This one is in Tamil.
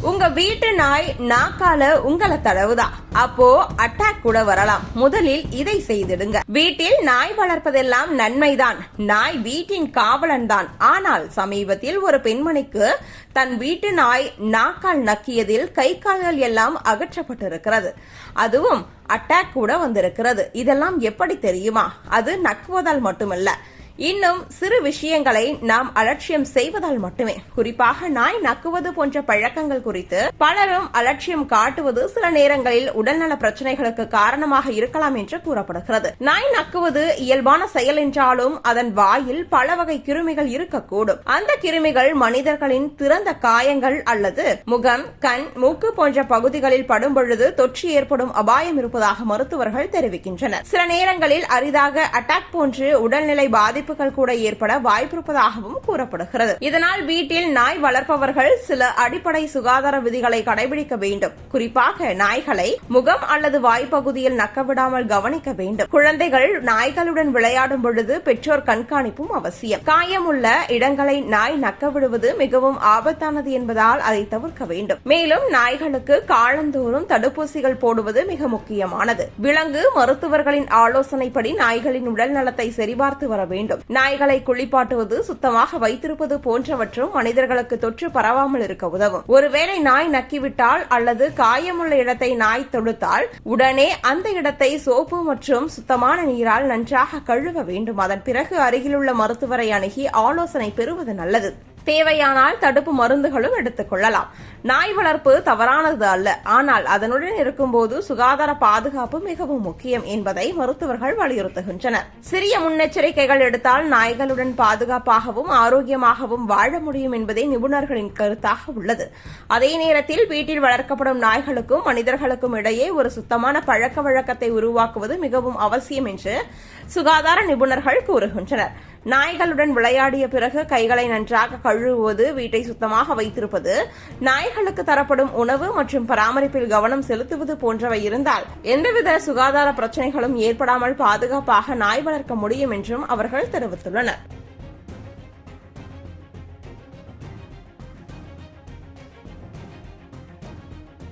உங்க வீட்டு நாய் நாக்கால உங்களை தடவுதா, அப்போ அட்டாக் கூட வரலாம். முதலில் இதை செய்திடுங்க. வீட்டில் நாய் வளர்ப்பதெல்லாம் நன்மைதான், நாய் வீட்டின் காவலன் தான். ஆனால் சமீபத்தில் ஒரு பெண்மணிக்கு தன் வீட்டு நாய் நாக்கால் நக்கியதில் கை கால்கள் எல்லாம் அகற்றப்பட்டிருக்கிறது. அதுவும் அட்டாக் கூட வந்திருக்கிறது. இதெல்லாம் எப்படி தெரியுமா? அது நக்குவதால் மட்டுமல்ல, இன்னும் சிறு விஷயங்களை நாம் அலட்சியம் செய்வதால் மட்டுமே. குறிப்பாக நாய் நக்குவது போன்ற பழக்கங்கள் குறித்து பலரும் அலட்சியம் காட்டுவது சில நேரங்களில் உடல்நல பிரச்சனைகளுக்கு காரணமாக இருக்கலாம் என்று கூறப்படுகிறது. நாய் நக்குவது இயல்பான செயல் என்றாலும் அதன் வாயில் பல வகை கிருமிகள் இருக்கக்கூடும். அந்த கிருமிகள் மனிதர்களின் திறந்த காயங்கள் அல்லது முகம், கண், மூக்கு போன்ற பகுதிகளில் படும் பொழுது தொற்று ஏற்படும் அபாயம் இருப்பதாக மருத்துவர்கள் தெரிவிக்கின்றனர். சில நேரங்களில் அரிதாக அட்டாக் போன்று உடல்நிலை பாதிப்பு கூட ஏற்பட வாய்ப்பிருப்பதாகவும் கூறப்படுகிறது. இதனால் வீட்டில் நாய் வளர்ப்பவர்கள் சில அடிப்படை சுகாதார விதிகளை கடைபிடிக்க வேண்டும். குறிப்பாக நாய்களை முகம் அல்லது வாய்ப்பகுதியில் நக்கவிடாமல் கவனிக்க வேண்டும். குழந்தைகள் நாய்களுடன் விளையாடும் பொழுது பெற்றோர் கண்காணிப்பும் அவசியம். காயமுள்ள இடங்களை நாய் நக்கவிடுவது மிகவும் ஆபத்தானது என்பதால் அதை தவிர்க்க வேண்டும். மேலும் நாய்களுக்கு காலந்தோறும் தடுப்பூசிகள் போடுவது மிக முக்கியமானது. விலங்கு மருத்துவர்களின் ஆலோசனைப்படி நாய்களின் உடல் நலத்தை சரிபார்த்து வர வேண்டும். நாய்களை குளிப்பாட்டுவது, சுத்தமாக வைத்திருப்பது போன்றவற்றும் மனிதர்களுக்கு தொற்று பரவாமல் இருக்க உதவும். ஒருவேளை நாய் நக்கிவிட்டால் அல்லது காயமுள்ள இடத்தை நாய் தொடுத்தால் உடனே அந்த இடத்தை சோப்பு மற்றும் சுத்தமான நீரால் நன்றாக கழுவ வேண்டும். அதன் பிறகு அருகிலுள்ள மருத்துவரை அணுகி ஆலோசனை பெறுவது நல்லது. தேவையானால் தடுப்பு மருந்துகளும் எடுத்துக் கொள்ளலாம். நாய் வளர்ப்பு தவறானது அல்ல, ஆனால் அதனுடன் இருக்கும்போது சுகாதார பாதுகாப்பு மிகவும் முக்கியம் என்பதை மருத்துவர்கள் வலியுறுத்துகின்றனர். சிறிய முன்னெச்சரிக்கைகள் எடுத்தால் நாய்களுடன் பாதுகாப்பாகவும் ஆரோக்கியமாகவும் வாழ முடியும் என்பதே நிபுணர்களின் கருத்தாக உள்ளது. அதே நேரத்தில் வீட்டில் வளர்க்கப்படும் நாய்களுக்கும் மனிதர்களுக்கும் இடையே ஒரு சுத்தமான பழக்க வழக்கத்தை உருவாக்குவது மிகவும் அவசியம் என்று சுகாதார நிபுணர்கள் கூறுகின்றனர். நாய்களுடன் விளையாடிய பிறகு கைகளை நன்றாக கழுவுவது, வீட்டை சுத்தமாக வைத்திருப்பது, நாய்களுக்கு தரப்படும் உணவு மற்றும் பராமரிப்பில் கவனம் செலுத்துவது போன்றவை இருந்தால் எந்தவித சுகாதார பிரச்சினைகளும் ஏற்படாமல் பாதுகாப்பாக நாய் வளர்க்க முடியும் என்றும் அவர்கள் தெரிவித்துள்ளனர்.